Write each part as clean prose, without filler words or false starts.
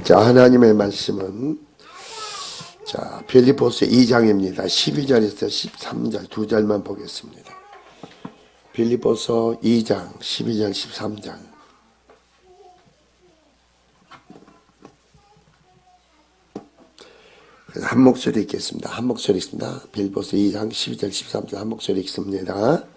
자, 하나님의 말씀은 자, 빌립보서 2장입니다. 12절에서 13절 두 절만 보겠습니다. 빌립보서 2장 12절 13절. 한 목소리 읽겠습니다. 한 목소리 읽습니다. 빌립보서 2장 12절 13절 한 목소리 읽습니다.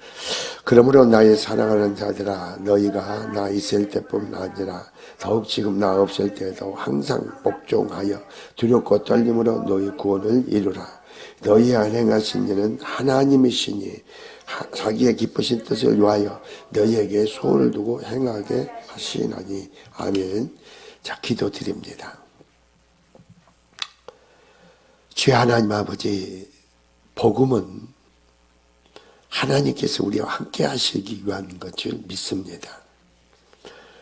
그러므로 나의 사랑하는 자들아, 너희가 나 있을 때뿐만 아니라 더욱 지금 나 없을 때에도 항상 복종하여 두렵고 떨림으로 너희 구원을 이루라. 너희 안에 행하신 일은 하나님이시니 자기의 기쁘신 뜻을 위하여 너희에게 소원을 두고 행하게 하시나니. 아멘. 자, 기도드립니다. 주 하나님 아버지, 복음은 하나님께서 우리와 함께 하시기 위한 것을 믿습니다.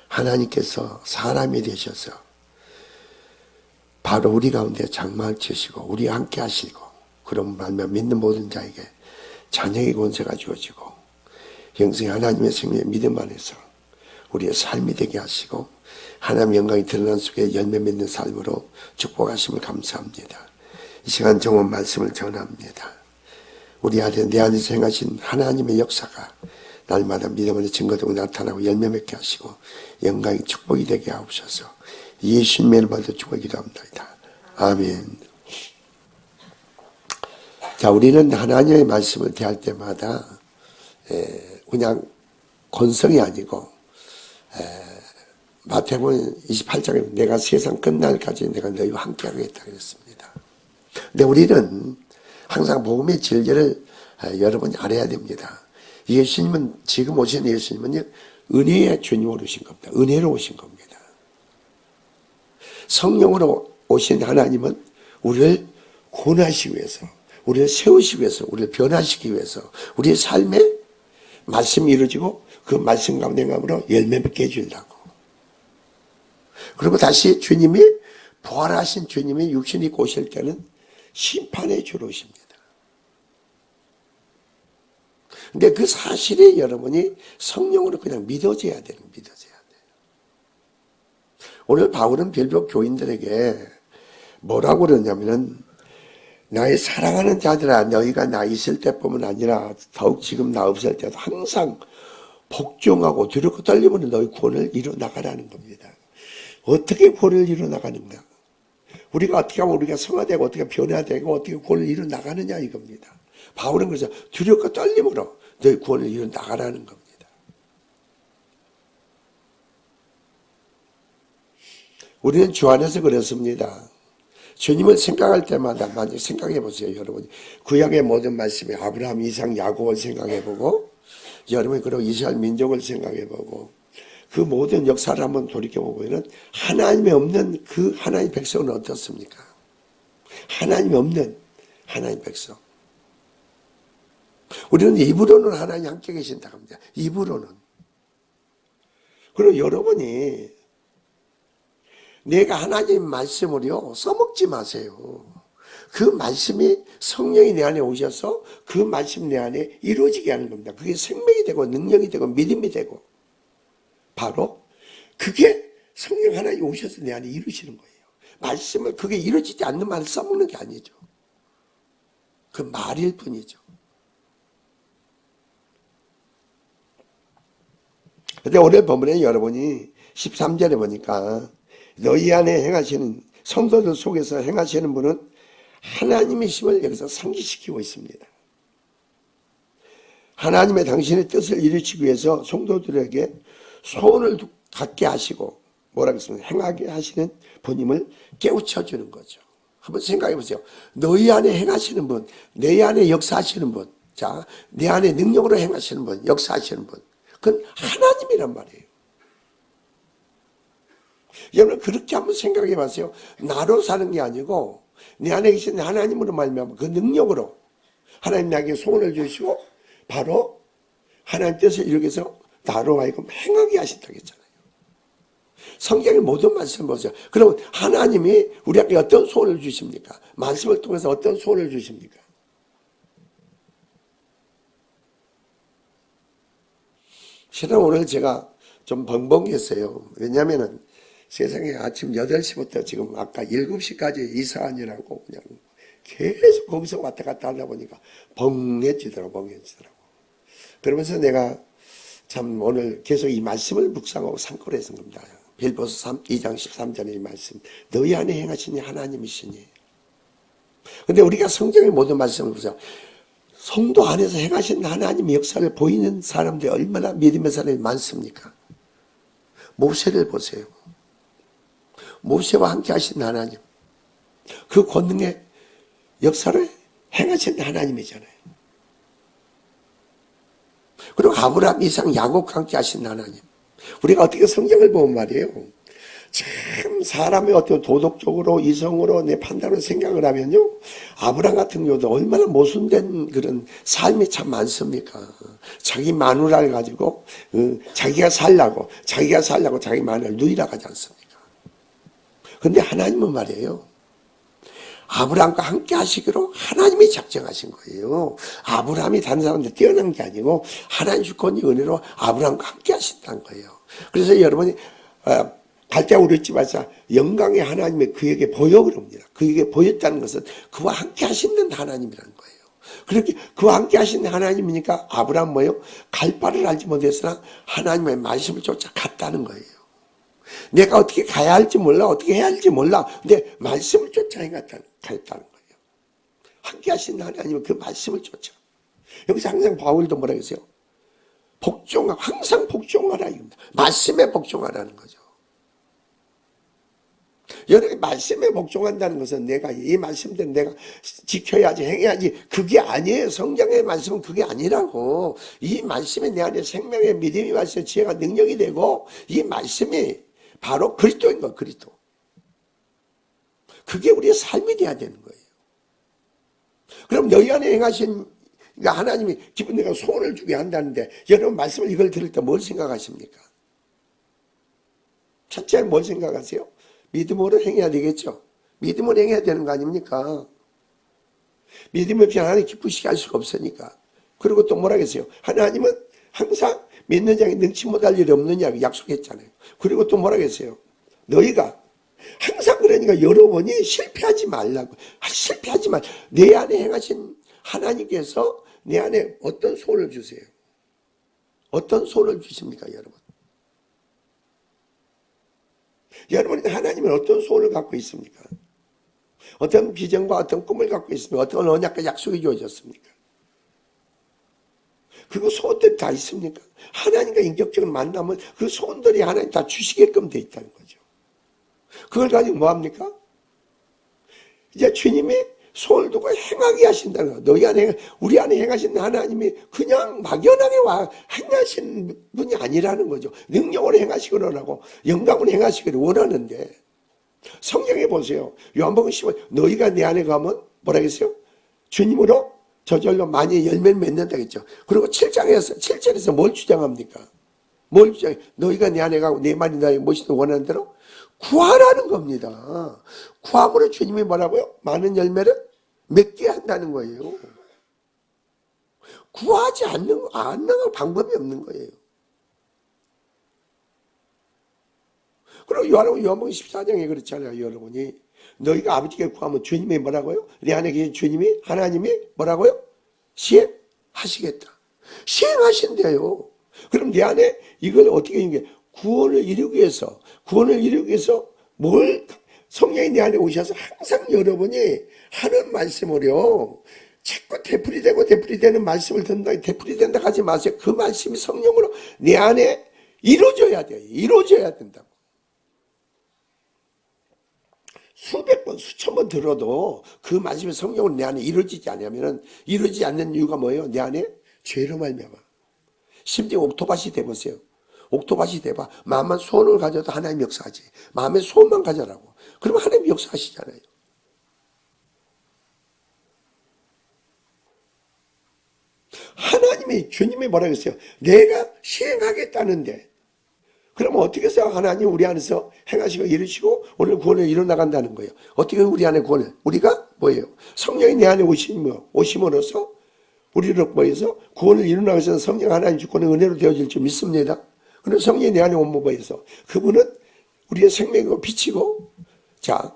하나님께서 사람이 되셔서 바로 우리 가운데 장막을 치시고 우리와 함께 하시고, 그런 말면 믿는 모든 자에게 자녀의 권세가 주어지고 영생의 하나님의 생명의 믿음 안에서 우리의 삶이 되게 하시고 하나님의 영광이 드러난 속에 열매 맺는 삶으로 축복하심을 감사합니다. 이 시간 정원 말씀을 전합니다. 우리 안에 내 안에서 행하신 하나님의 역사가 날마다 믿음으로 증거되고 나타나고 열매 맺게 하시고 영광이 축복이 되게 하옵소서. 예수님의 이름으로 축복을 기도합니다. 아멘. 자, 우리는 하나님의 말씀을 대할 때마다 그냥 권성이 아니고 마태복음 28장에 내가 세상 끝날까지 내가 너희와 함께 하겠다 그랬습니다. 근데 우리는 항상 복음의 진리를 여러분이 알아야 됩니다. 예수님은, 지금 오신 예수님은요, 은혜의 주님으로 오신 겁니다. 은혜로 오신 겁니다. 성령으로 오신 하나님은 우리를 구원하시기 위해서, 우리를 세우시기 위해서, 우리를 변화시키기 위해서 우리의 삶에 말씀이 이루어지고 그 말씀 가운데 행함으로 열매 맺게 해주려고. 그리고 다시 주님이, 부활하신 주님이 육신 입고 오실 때는 심판의 주로 오십니다. 근데 그 사실이 여러분이 성령으로 그냥 믿어져야 돼요. 믿어져야 돼요. 오늘 바울은 빌립보 교인들에게 뭐라고 그러냐면은, 나의 사랑하는 자들아, 너희가 나 있을 때뿐만 아니라 더욱 지금 나 없을 때도 항상 복종하고 두렵고 떨림으로 너희 구원을 이루어 나가라는 겁니다. 어떻게 구원을 이루어 나가는가? 우리가 어떻게 하면 우리가 성화되고 어떻게 변화되고 어떻게 구원을 이루어 나가느냐 이겁니다. 바울은 그래서 두렵고 떨림으로 너희 구원을 이루어 나가라는 겁니다. 우리는 주 안에서 그렇습니다. 주님을 생각할 때마다 많이 생각해 보세요. 여러분이 구약의 모든 말씀에 아브라함, 이삭, 야곱을 생각해 보고, 여러분이 그리고 이스라엘 민족을 생각해 보고, 그 모든 역사를 한번 돌이켜보면 하나님이 없는 그 하나님 백성은 어떻습니까? 하나님이 없는 하나님 백성. 우리는 입으로는 하나님 함께 계신다고 합니다. 입으로는. 그리고 여러분이 내가 하나님 말씀을요 써먹지 마세요. 그 말씀이 성령이 내 안에 오셔서 그 말씀 내 안에 이루어지게 하는 겁니다. 그게 생명이 되고 능력이 되고 믿음이 되고, 바로 그게 성령 하나님이 오셔서 내 안에 이루시는 거예요. 말씀을, 그게 이루어지지 않는 말을 써먹는 게 아니죠. 그 말일 뿐이죠. 근데 오늘 본문에 여러분이 13절에 보니까 너희 안에 행하시는, 성도들 속에서 행하시는 분은 하나님이심을 여기서 상기시키고 있습니다. 하나님의 당신의 뜻을 이루시기 위해서 성도들에게 소원을 갖게 하시고, 뭐라고 했습니까? 행하게 하시는 분임을 깨우쳐주는 거죠. 한번 생각해 보세요. 너희 안에 행하시는 분, 내 안에 역사하시는 분, 자, 내 안에 능력으로 행하시는 분, 역사하시는 분, 그건 하나님이란 말이에요. 여러분 그렇게 한번 생각해 보세요. 나로 사는 게 아니고 내 안에 계신 하나님으로 말미암아 그 능력으로 하나님 나에게 소원을 주시고 바로 하나님 뜻을 이루기 위해서 나로 하여금 행하게 하신다고 했잖아요. 성경의 모든 말씀 보세요. 그럼 하나님이 우리에게 어떤 소원을 주십니까? 말씀을 통해서 어떤 소원을 주십니까? 실은 오늘 제가 좀 벙벙했어요. 왜냐하면은 세상에 아침 8시부터 지금 아까 7시까지 이사하느라고 그냥 계속 거기서 왔다 갔다 하다 보니까 벙해지더라고. 그러면서 내가 참 오늘 계속 이 말씀을 묵상하고 상고를 했던 겁니다. 빌보서 2장 13절의 이 말씀. 너희 안에 행하시니 하나님이시니. 근데 우리가 성경의 모든 말씀을 보세요. 성도 안에서 행하신 하나님의 역사를 보이는 사람들이 얼마나 믿음의 사람이 많습니까? 모세를 보세요. 모세와 함께 하신 하나님. 그 권능의 역사를 행하신 하나님이잖아요. 그리고 아브라함, 이삭, 야곱과 함께 하신 하나님. 우리가 어떻게 성경을 보면 말이에요. 참 사람의 어떤 도덕적으로 이성으로 내 판단을 생각을 하면요. 아브라함 같은 경우도 얼마나 모순된 그런 삶이 참 많습니까? 자기 마누라를 가지고 자기가 살라고 자기 마누라를 누이라고 하지 않습니까? 그런데 하나님은 말이에요. 아브라함과 함께 하시기로 하나님이 작정하신 거예요. 아브라함이 다른 사람들 뛰어난 게 아니고 하나님 주권이 은혜로 아브라함과 함께 하신다는 거예요. 그래서 여러분이 갈대아 우르집에서 영광의 하나님이 그에게 보여 그럽니다. 그에게 보였다는 것은 그와 함께 하시는 하나님이라는 거예요. 그렇게 그와 함께 하시는 하나님이니까 아브라함 뭐예요? 갈 바를 알지 못했으나 하나님의 말씀을 쫓아 갔다는 거예요. 내가 어떻게 가야 할지 몰라, 어떻게 해야 할지 몰라. 근데 말씀을 쫓아 가였다는 거예요. 함께 하시는 하나님은 그 말씀을 쫓아. 여기서 항상 바울도 뭐라 그랬어요? 항상 복종하라 이겁니다. 말씀에 복종하라는 거죠. 여러분이 말씀에 복종한다는 것은 내가 이 말씀대로 내가 지켜야지 행해야지 그게 아니에요. 성경의 말씀은 그게 아니라고. 이 말씀이 내 안에 생명의 믿음이 말씀 지혜가 능력이 되고 이 말씀이 바로 그리스도인 거예요. 그리스도. 그게 우리의 삶이 돼야 되는 거예요. 그럼 너희 안에 행하신 그러니까 하나님이 기쁜 내가 소원을 주게 한다는데 여러분 말씀을 이걸 들을 때 뭘 생각하십니까? 첫째 뭘 생각하세요? 믿음으로 행해야 되겠죠. 믿음으로 행해야 되는 거 아닙니까? 믿음 없이 하나님 기쁘시게 할 수가 없으니까. 그리고 또 뭐라 그랬어요? 하나님은 항상 믿는 자에게 능치 못할 일이 없느냐고 약속했잖아요. 그리고 또 뭐라 그랬어요? 너희가 항상 그러니까 여러분이 실패하지 말라고. 실패하지 말. 내 안에 행하신 하나님께서 내 안에 어떤 소원을 주세요? 어떤 소원을 주십니까, 여러분? 여러분이 하나님은 어떤 소원을 갖고 있습니까? 어떤 비전과 어떤 꿈을 갖고 있습니까? 어떤 언약과 약속이 주어졌습니까? 그리고 소원들이 다 있습니까? 하나님과 인격적으로 만나면 그 소원들이 하나님 다 주시게끔 돼 있다는 거죠. 그걸 가지고 뭐합니까? 이제 주님이 소원을 두고 행하게 하신다는 거예요. 너희 안에, 우리 안에 행하신 하나님이 그냥 막연하게 행하신 분이 아니라는 거죠. 능력으로 행하시기를 원하고 영광으로 행하시기를 원하는데 성경에 보세요. 요한복음 15 너희가 내 안에 가면 뭐라 했어요? 주님으로 저절로 많이 열매를 맺는다겠죠. 그리고 7절에서 뭘 주장합니까? 뭘 주장해? 너희가 내 안에 가고 내 말이 나의 무엇이든 원하는 대로 구하라는 겁니다. 구함으로 주님이 뭐라고요? 많은 열매를 맺게 한다는 거예요. 구하지 않는 방법이 없는 거예요. 그리고 요한복음 14장에 그렇잖아요. 여러분이 너희가 아버지께 구하면 주님이 뭐라고요? 내 안에 계신 주님이 하나님이 뭐라고요? 시행하시겠다. 시행하신대요. 그럼 내 안에 이걸 어떻게 이게 구원을 이루기 위해서 뭘 성령이 내 안에 오셔서 항상 여러분이 하는 말씀으로요. 자꾸 되풀이되는 말씀을 듣는다. 되풀이된다 하지 마세요. 그 말씀이 성령으로 내 안에 이루어져야 돼요. 이루어져야 된다고. 수백 번, 수천 번 들어도 그 말씀이 성령으로 내 안에 이루어지지 않으면 이루어지지 않는 이유가 뭐예요? 내 안에 죄로 말미암아. 심지어 옥토밭이 돼보세요. 옥토밭이 돼봐. 마음만 소원을 가져도 하나님 역사하지. 마음의 소원만 가져라고. 그러면 하나님 역사하시잖아요. 하나님이 주님이 뭐라고 했어요? 내가 시행하겠다는데 그러면 어떻게 해서 하나님 우리 안에서 행하시고 이루시고 오늘 구원을 이뤄나간다는 거예요. 어떻게 우리 안에 구원을 우리가 뭐예요? 성령이 내 안에 오심으로써 우리를 뭐해서 구원을 이루나가기 위해서 성령 하나님 주권의 은혜로 되어질 줄 믿습니다. 그럼 성령이 내 안에 온 뭐해서 그분은 우리의 생명이고 빛이고, 자,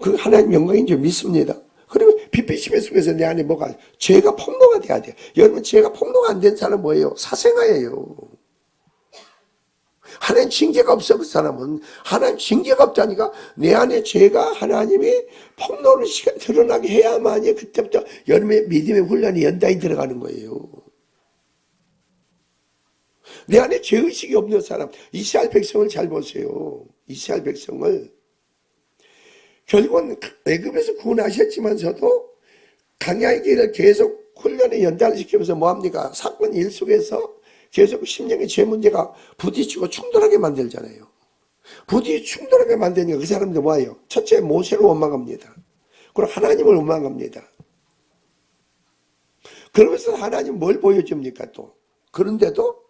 그 하나님 영광인 줄 믿습니다. 그러면 빛비심의 속에서 내 안에 뭐가, 죄가 폭로가 돼야 돼요. 여러분, 죄가 폭로가 안 된 사람은 뭐예요? 사생아예요. 하나님 징계가 없어. 그 사람은 하나님 징계가 없다니까. 내 안에 죄가 하나님이 폭로를 드러나게 해야만이 그때부터 여러분의 믿음의 훈련이 연단이 들어가는 거예요. 내 안에 죄의식이 없는 사람, 이스라엘 백성을 잘 보세요. 이스라엘 백성을 결국은 애굽에서 구원하셨지만서도 강야의 길을 계속 훈련에 연단을 시키면서 뭐합니까? 사건 일 속에서 계속 심령의 죄 문제가 부딪히고 충돌하게 만들잖아요. 충돌하게 만드니까 그 사람들 뭐예요? 첫째 모세를 원망합니다. 그리고 하나님을 원망합니다. 그러면서 하나님 뭘 보여줍니까 또? 그런데도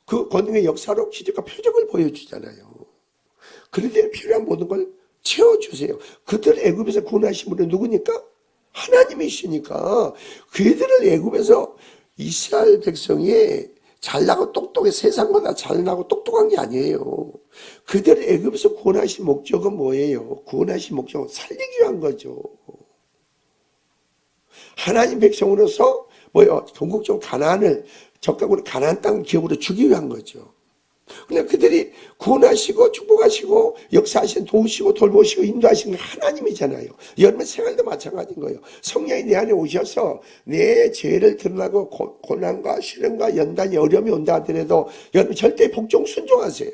그 권능의 역사로 기적과 표적을 보여주잖아요. 그들에게 필요한 모든 걸 채워주세요. 그들 애굽에서 구원하신 분은 누구니까? 하나님이시니까. 그들을 애굽에서 이스라엘 백성이 잘나고 똑똑해, 세상보다 잘나고 똑똑한 게 아니에요. 그들을 애굽에서 구원하신 목적은 뭐예요? 구원하신 목적은 살리기 위한 거죠. 하나님 백성으로서 뭐요? 전국적 가나안을 적각으로 가나안 땅 기업으로 주기 위한 거죠. 그냥 그들이 구원하시고 축복하시고 역사하시는 도우시고 돌보시고 인도하시는 하나님이잖아요. 여러분 생활도 마찬가지인 거예요. 성령이 내 안에 오셔서 내 죄를 드러나고 고난과 시련과 연단이 어려움이 온다 하더라도 여러분 절대 복종 순종하세요.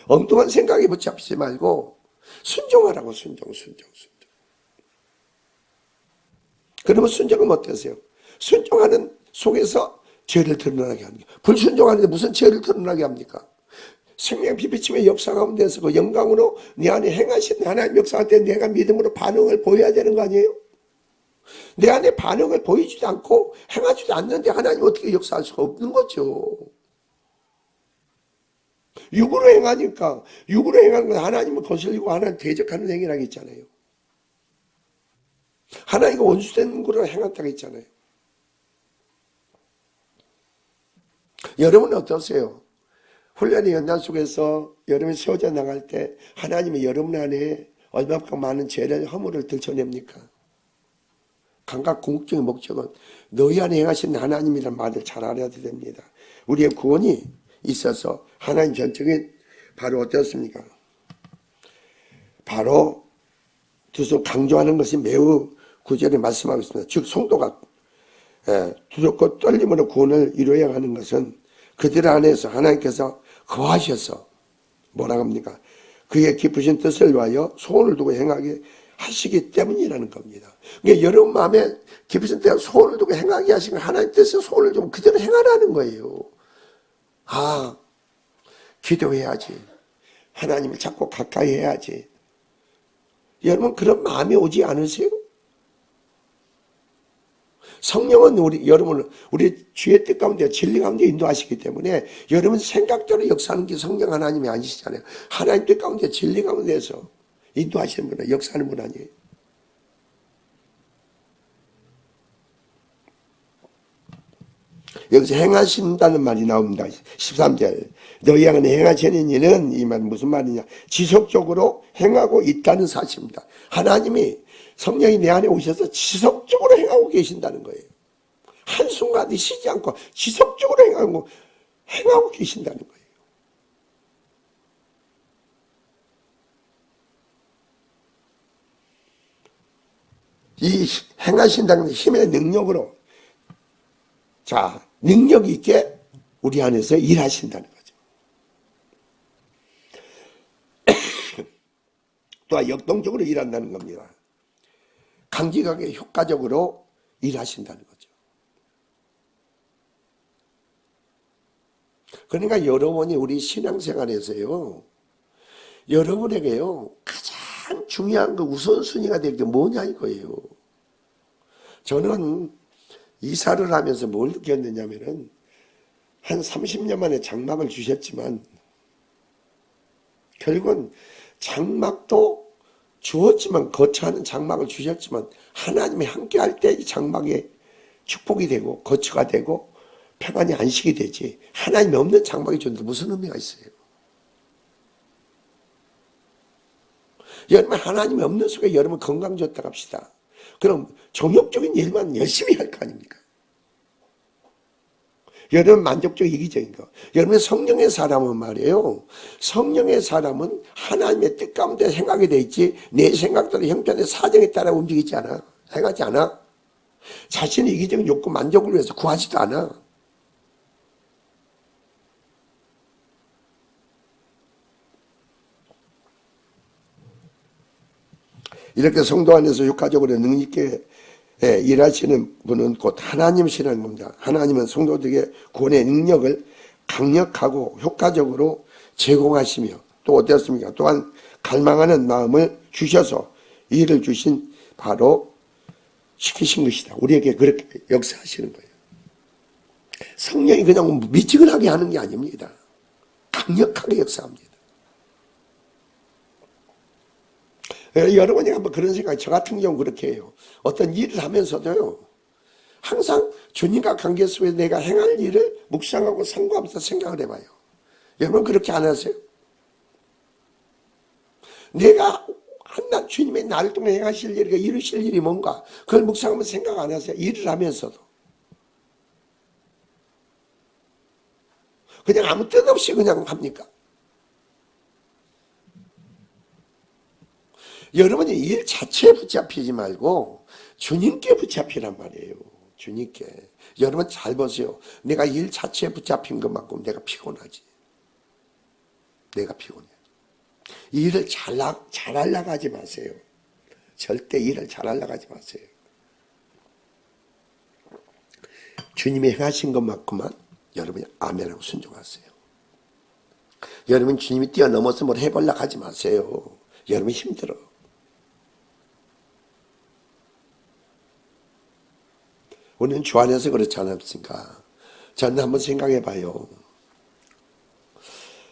엉뚱한 생각에 붙잡지 말고 순종하라고. 순종. 그러면 순종은 어떠세요? 순종하는 속에서 죄를 드러나게 하는 게, 불순종하는데 무슨 죄를 드러나게 합니까? 생명 비비침의 역사 가운데서 그 영광으로 내 안에 행하신 하나님 역사할 때 내가 믿음으로 반응을 보여야 되는 거 아니에요? 내 안에 반응을 보이지도 않고 행하지도 않는데 하나님 어떻게 역사할 수가 없는 거죠. 육으로 행하니까, 육으로 행하는 건 하나님을 거슬리고 하나님 대적하는 행위라고 했잖아요. 하나님과 원수된 거로 행한다고 했잖아요. 여러분은 어떠세요? 훈련의 연단 속에서 여러분이 세워져 나갈 때 하나님이 여러분 안에 얼마큼 많은 죄를 허물을 들춰냅니까? 각각 궁극적인 목적은 너희 안에 행하신 하나님이라는 말을 잘 알아야 됩니다. 우리의 구원이 있어서 하나님 전적인 바로 어떻습니까? 바로 두서 강조하는 것이 매우 구절에 말씀하고 있습니다. 즉 성도가 두렵고 떨림으로 구원을 이루어야 하는 것은 그들 안에서 하나님께서 거하셔서 뭐라고 합니까? 그의 깊으신 뜻을 위하여 소원을 두고 행하게 하시기 때문이라는 겁니다. 그러니까 여러분 마음에 깊으신 뜻 소원을 두고 행하게 하시는 하나님 뜻의 소원을 두고 그대로 행하라는 거예요. 아, 기도해야지. 하나님을 자꾸 가까이 해야지. 여러분 그런 마음이 오지 않으세요? 성령은 여러분을 우리 주의 뜻 가운데 진리 가운데 인도하시기 때문에 여러분 생각대로 역사하는 게 성령 하나님이 아니시잖아요. 하나님 뜻 가운데 진리 가운데서 인도하시는 분은 역사하는 분 아니에요. 여기서 행하신다는 말이 나옵니다. 13절 너희 안에 행하시는 일은 이 말 무슨 말이냐, 지속적으로 행하고 있다는 사실입니다. 하나님이 성령이 내 안에 오셔서 지속적으로 행하고 계신다는 거예요. 한순간에 쉬지 않고 지속적으로 행하고 계신다는 거예요. 이 행하신다는 힘의 능력으로, 자, 능력 있게 우리 안에서 일하신다는 거죠. 또한 역동적으로 일한다는 겁니다. 강직하게 효과적으로 일하신다는 거죠. 그러니까 여러분이 우리 신앙생활에서요, 여러분에게요 가장 중요한 거 우선순위가 될 게 뭐냐 이거예요. 저는 이사를 하면서 뭘 느꼈느냐면은 한 30년 만에 장막을 주셨지만 결국은 장막도 주었지만, 거처하는 장막을 주셨지만 하나님이 함께 할 때 이 장막에 축복이 되고 거처가 되고 평안이 안식이 되지. 하나님이 없는 장막이 주는데 무슨 의미가 있어요? 여러분 하나님이 없는 속에 여러분 건강 좋다 합시다. 그럼 정욕적인 일만 열심히 할 거 아닙니까? 여러분 만족적 이기적인 거. 여러분 성령의 사람은 말이에요. 성령의 사람은 하나님의 뜻 가운데 생각이 돼 있지 내 생각대로 형편의 사정에 따라 움직이지 않아. 행하지 않아. 자신의 이기적인 욕구 만족을 위해서 구하지도 않아. 이렇게 성도 안에서 육가적으로 능력있게 일하시는 분은 곧 하나님이시라는 겁니다. 하나님은 성도들에게 구원의 능력을 강력하고 효과적으로 제공하시며 또 어땠습니까? 또한 갈망하는 마음을 주셔서 이 일을 주신 바로 시키신 것이다. 우리에게 그렇게 역사하시는 거예요. 성령이 그냥 미지근하게 하는 게 아닙니다. 강력하게 역사합니다. 여러분이 한번 그런 생각, 저 같은 경우 그렇게 해요. 어떤 일을 하면서도요, 항상 주님과 관계 속에 내가 행할 일을 묵상하고 상고하면서 생각을 해봐요. 여러분 그렇게 안 하세요? 내가 한낱 주님의 나를 통해 행하실 일이 이루실 일이 뭔가 그걸 묵상하면서 생각 안 하세요? 일을 하면서도. 그냥 아무 뜻 없이 그냥 합니까? 여러분이 일 자체에 붙잡히지 말고 주님께 붙잡히란 말이에요. 주님께. 여러분 잘 보세요. 내가 일 자체에 붙잡힌 것만큼 내가 피곤하지. 내가 피곤해. 일을 잘하려고 하지 마세요. 절대 일을 잘하려고 하지 마세요. 주님이 행하신 것만큼만 여러분이 아멘하고 순종하세요. 여러분 주님이 뛰어넘어서 뭘 해보려고 하지 마세요. 여러분 힘들어. 우리는 주 안에서 그렇지 않습니까? 저는 한번 생각해 봐요.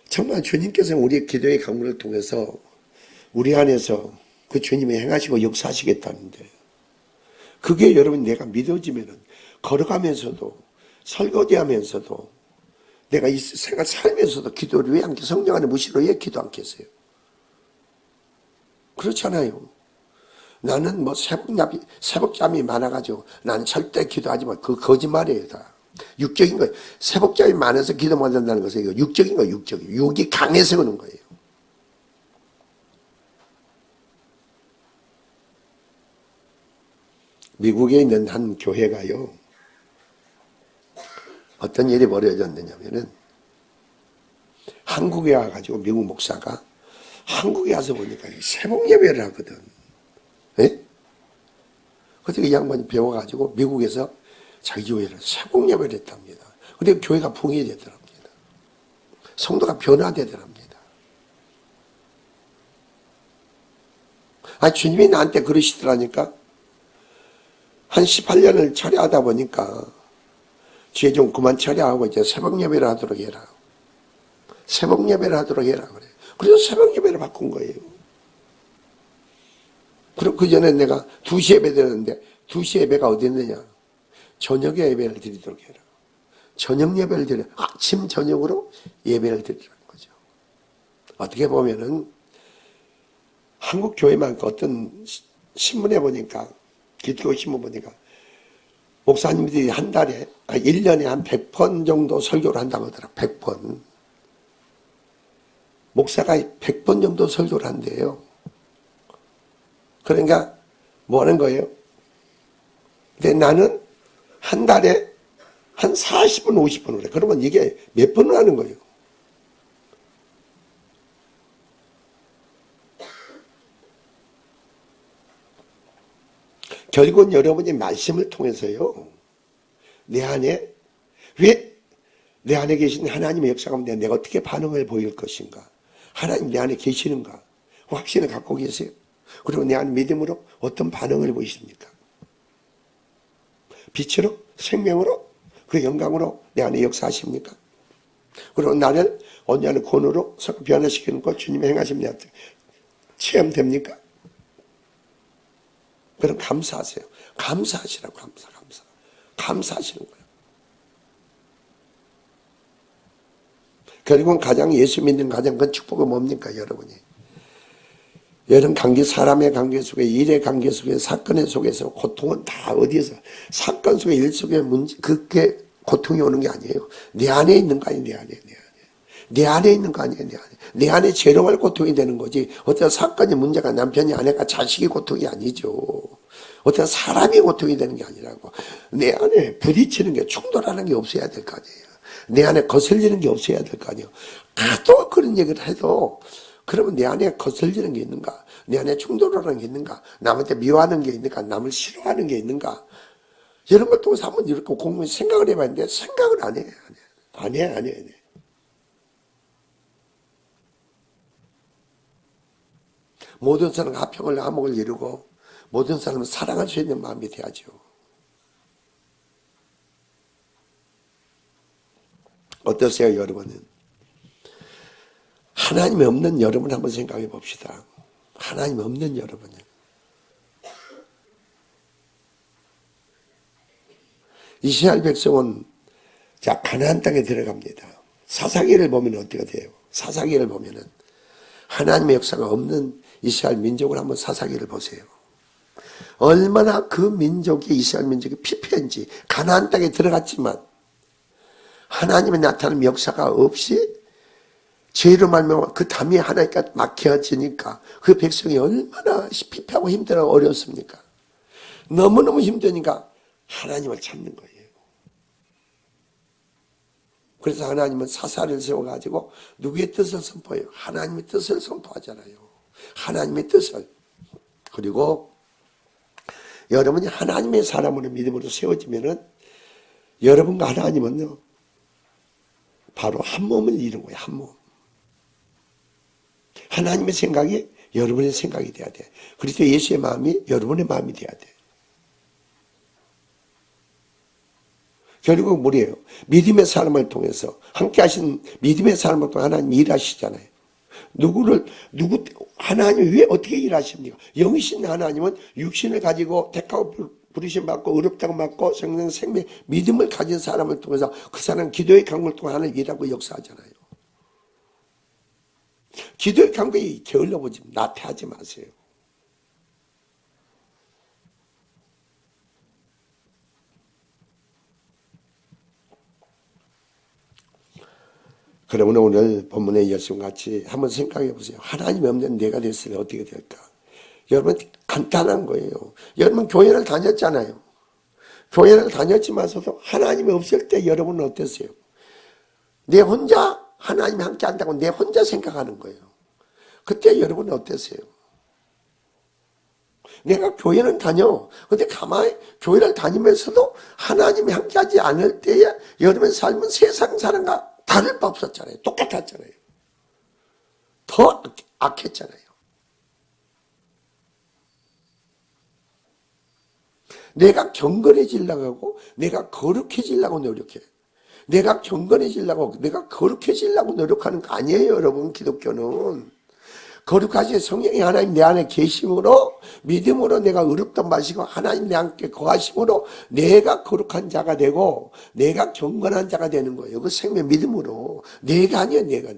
정말 주님께서 우리의 기도의 강물을 통해서 우리 안에서 그 주님이 행하시고 역사하시겠다는데 그게 여러분 내가 믿어지면은 걸어가면서도 설거지하면서도 내가 이 생활 살면서도 기도를 왜 않게 성령 안에 무시로 왜 기도 않겠어요? 그렇잖아요. 나는 뭐 새벽잠이 많아가지고 난 절대 기도하지 마. 그 거짓말이에요 다. 육적인 거예요. 새벽잠이 많아서 기도 못 한다는 것은 이거 육적인 거예요. 육적인. 육이 강해서 그런 거예요. 미국에 있는 한 교회가요. 어떤 일이 벌어졌느냐면은 한국에 와가지고 미국 목사가 한국에 와서 보니까 새벽 예배를 하거든. 예? 그래서 이 양반이 배워가지고 미국에서 자기 교회를 새벽 예배를 했답니다. 근데 교회가 붕괴되더랍니다. 성도가 변화되더랍니다. 주님이 나한테 그러시더라니까. 한 18년을 철회하다 보니까 죄 좀 그만 철회하고 이제 새벽 예배를 하도록 해라. 새벽 예배를 하도록 해라 그래. 그래서 새벽 예배를 바꾼 거예요. 그리고 그 전에 내가 2시 예배 드렸는데 2시 예배가 어디 있느냐? 저녁에 예배를 드리도록 해라. 저녁 예배를 드려. 아침 저녁으로 예배를 드리라는 거죠. 어떻게 보면은 한국 교회만 어떤 신문에 보니까 기독교 신문 보니까 목사님들이 한 달에 1년에 한 100번 정도 설교를 한다고 하더라. 100번. 목사가 100번 정도 설교를 한대요. 그러니까 뭐 하는 거예요? 근데 나는 한 달에 한 40분, 50분을 해. 그러면 이게 몇 번을 하는 거예요? 결국은 여러분이 말씀을 통해서요. 내 안에 왜 내 안에 계신 하나님의 역사 가운데 내가 어떻게 반응을 보일 것인가? 하나님 내 안에 계시는가? 확신을 갖고 계세요. 그리고 내 안에 믿음으로 어떤 반응을 보이십니까? 빛으로? 생명으로? 그 영광으로 내 안에 역사하십니까? 그리고 나를 언제나 권으로 변화시키는 것 주님의 행하심 내한테 체험됩니까? 그럼 감사하세요. 감사하시라고 감사하시는 거예요. 결국은 가장 예수 믿는 가장 큰 축복은 뭡니까, 여러분이? 여러분 사람의 관계 속에, 일의 관계 속에, 사건의 속에서 고통은 다 어디에서, 사건 속에, 일 속에 그게 고통이 오는 게 아니에요. 내 안에 있는 거 아니에요, 내 안에. 내 안에 있는 거 아니에요, 내 안에. 내 안에 죄로만 고통이 되는 거지. 어떤 사건이 문제가 남편이, 아내가, 자식이 고통이 아니죠. 어떤 사람이 고통이 되는 게 아니라고. 내 안에 부딪히는 게, 충돌하는 게 없어야 될 거 아니에요. 내 안에 거슬리는 게 없어야 될 거 아니에요. 또 그런 얘기를 해도, 그러면 내 안에 거슬리는 게 있는가? 내 안에 충돌하는 게 있는가? 남한테 미워하는 게 있는가? 남을 싫어하는 게 있는가? 이런 걸 통해서 한번 이렇게 공부해 생각을 해봤는데, 생각을 안 해. 안 해. 모든 사람은 화평을 화목을 이루고 모든 사람은 사랑할 수 있는 마음이 돼야죠. 어떠세요, 여러분은? 하나님이 없는 여러분 한번 생각해 봅시다. 하나님 없는 여러분은. 이스라엘 백성은 자 가나안 땅에 들어갑니다. 사사기를 보면 어떻게 돼요? 사사기를 보면은 하나님의 역사가 없는 이스라엘 민족을 한번 사사기를 보세요. 얼마나 그 민족이 이스라엘 민족이 피폐한지. 가나안 땅에 들어갔지만 하나님의 나타나는 역사가 없이 죄로 말미암아 그 담이 하나니까 막혀지니까 그 백성이 얼마나 피폐하고 힘들어 어렵습니까? 너무너무 힘드니까 하나님을 찾는 거예요. 그래서 하나님은 사사를 세워가지고 누구의 뜻을 선포해요? 하나님의 뜻을 선포하잖아요. 하나님의 뜻을. 그리고 여러분이 하나님의 사람으로 믿음으로 세워지면은 여러분과 하나님은요 바로 한 몸을 이룬 거예요. 한 몸. 하나님의 생각이 여러분의 생각이 돼야 돼. 그리스도 예수의 마음이 여러분의 마음이 돼야 돼. 결국 뭐예요? 믿음의 사람을 통해서 함께 하신 믿음의 사람을 통해 하나님이 일하시잖아요. 하나님이 왜 어떻게 일하십니까? 영이신 하나님은 육신을 가지고 택하고 부르심 받고 의롭다고 받고 생명 믿음을 가진 사람을 통해서 그 사람 기도의 강구를 통해 하나님 일하고 역사하잖아요. 기도의 강구에 게을러보지 나태하지 마세요. 그러면 오늘 본문의 예수같이 한번 생각해 보세요. 하나님이 없는 내가 됐으면 어떻게 될까? 여러분 간단한 거예요. 여러분 교회를 다녔잖아요. 교회를 다녔지만서도 하나님이 없을 때 여러분은 어땠어요? 내 혼자 하나님이 함께 한다고 내 혼자 생각하는 거예요. 그때 여러분은 어땠어요? 내가 교회는 다녀. 근데 가만히 교회를 다니면서도 하나님이 함께하지 않을 때에 여러분의 삶은 세상 사람과 다를 바 없었잖아요. 똑같았잖아요. 더 악했잖아요. 내가 경건해지려고 하고 내가 거룩해지려고 노력해. 내가 경건해지려고 내가 거룩해지려고 노력하는 거 아니에요, 여러분. 기독교는. 거룩하신 성령이 하나님 내 안에 계심으로 믿음으로 내가 의롭다 마시고 하나님 내 함께 거하심으로 내가 거룩한 자가 되고 내가 경건한 자가 되는 거예요. 그 생명 믿음으로. 내가 아니야, 내가.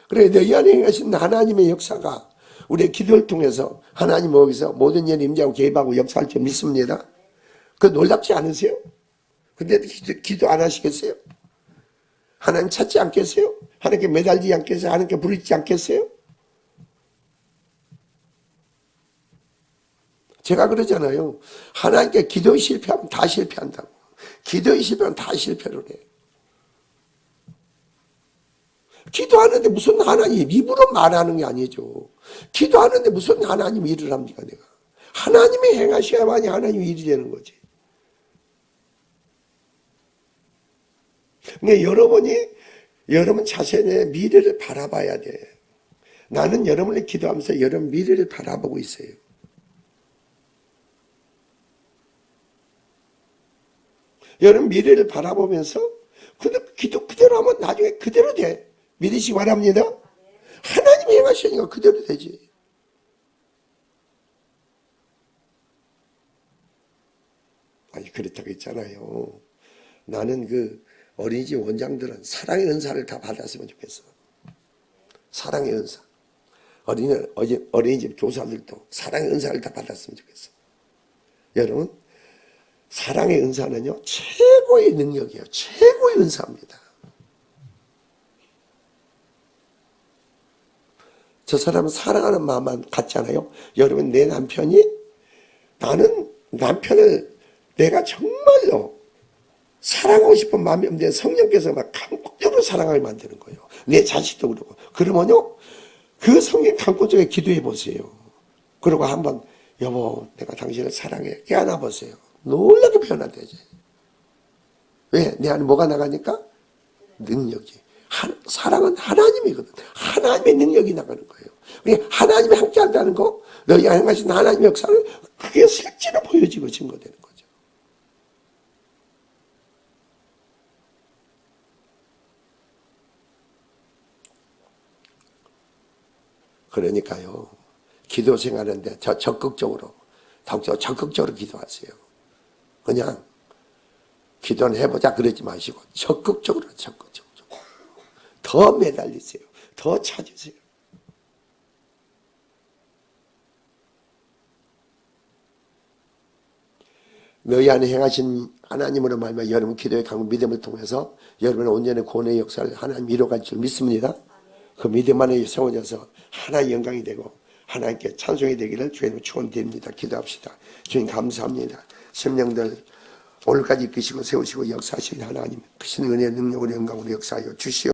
그래, 너희 안에 행하신 하나님의 역사가 우리의 기도를 통해서 하나님 거기서 모든 일 임재하고 개입하고 역사할 줄 믿습니다. 그 놀랍지 않으세요? 근데 기도 안 하시겠어요? 하나님 찾지 않겠어요? 하나님께 매달리지 않겠어요? 하나님께 부르지 않겠어요? 제가 그러잖아요. 하나님께 기도에 실패하면 다 실패한다고. 기도에 실패하면 다 실패를 해. 기도하는데 무슨 하나님 입으로 말하는 게 아니죠. 기도하는데 무슨 하나님 일을 합니까, 내가. 하나님이 행하셔야만이 하나님 일이 되는 거지. 그러니까 여러분 자신의 미래를 바라봐야 돼. 나는 여러분을 기도하면서 여러분 미래를 바라보고 있어요. 여러분 미래를 바라보면서 기도 그대로 하면 나중에 그대로 돼. 믿으시기 바랍니다. 하나님이 행하시니까 그대로 되지. 그렇다고 했잖아요. 나는 그 어린이집 원장들은 사랑의 은사를 다 받았으면 좋겠어. 사랑의 은사. 어린이집 교사들도 사랑의 은사를 다 받았으면 좋겠어. 여러분, 사랑의 은사는요, 최고의 능력이에요. 최고의 은사입니다. 저 사람은 사랑하는 마음만 같잖아요. 여러분, 내 남편이, 나는 남편을 내가 정말로 사랑하고 싶은 마음이 없는데 성령께서 막 강권적으로 사랑하게 만드는 거예요. 내 자식도 그러고. 그러면요, 그 성령 강권적에 기도해 보세요. 그리고 한번, 여보, 내가 당신을 사랑해. 깨어나 보세요. 놀라게 변화되지. 왜? 내 안에 뭐가 나가니까? 능력이. 사랑은 하나님이거든. 하나님의 능력이 나가는 거예요. 그러니까 하나님이 함께 한다는 거, 너희가 행하신 하나님의 역사를 그게 실제로 보여지고 증거되는 거죠. 그러니까요, 기도 생활하는데 적극적으로, 더욱더 적극적으로 기도하세요. 그냥 기도는 해보자 그러지 마시고 적극적으로 더 매달리세요. 더 찾으세요. 너희 안에 행하신 하나님으로 말미암아 여러분 기도의 강한 믿음을 통해서 여러분의 온전한 구원의 역사를 하나님 이루어갈 줄 믿습니다. 그 믿음 안에 세워져서 하나의 영광이 되고 하나님께 찬송이 되기를 주님 축원드립니다. 기도합시다. 주님 감사합니다. 심령들 오늘까지 이끄시고 세우시고 역사하신 하나님, 크신 은혜의 능력으로 영광으로 역사하여 주시오.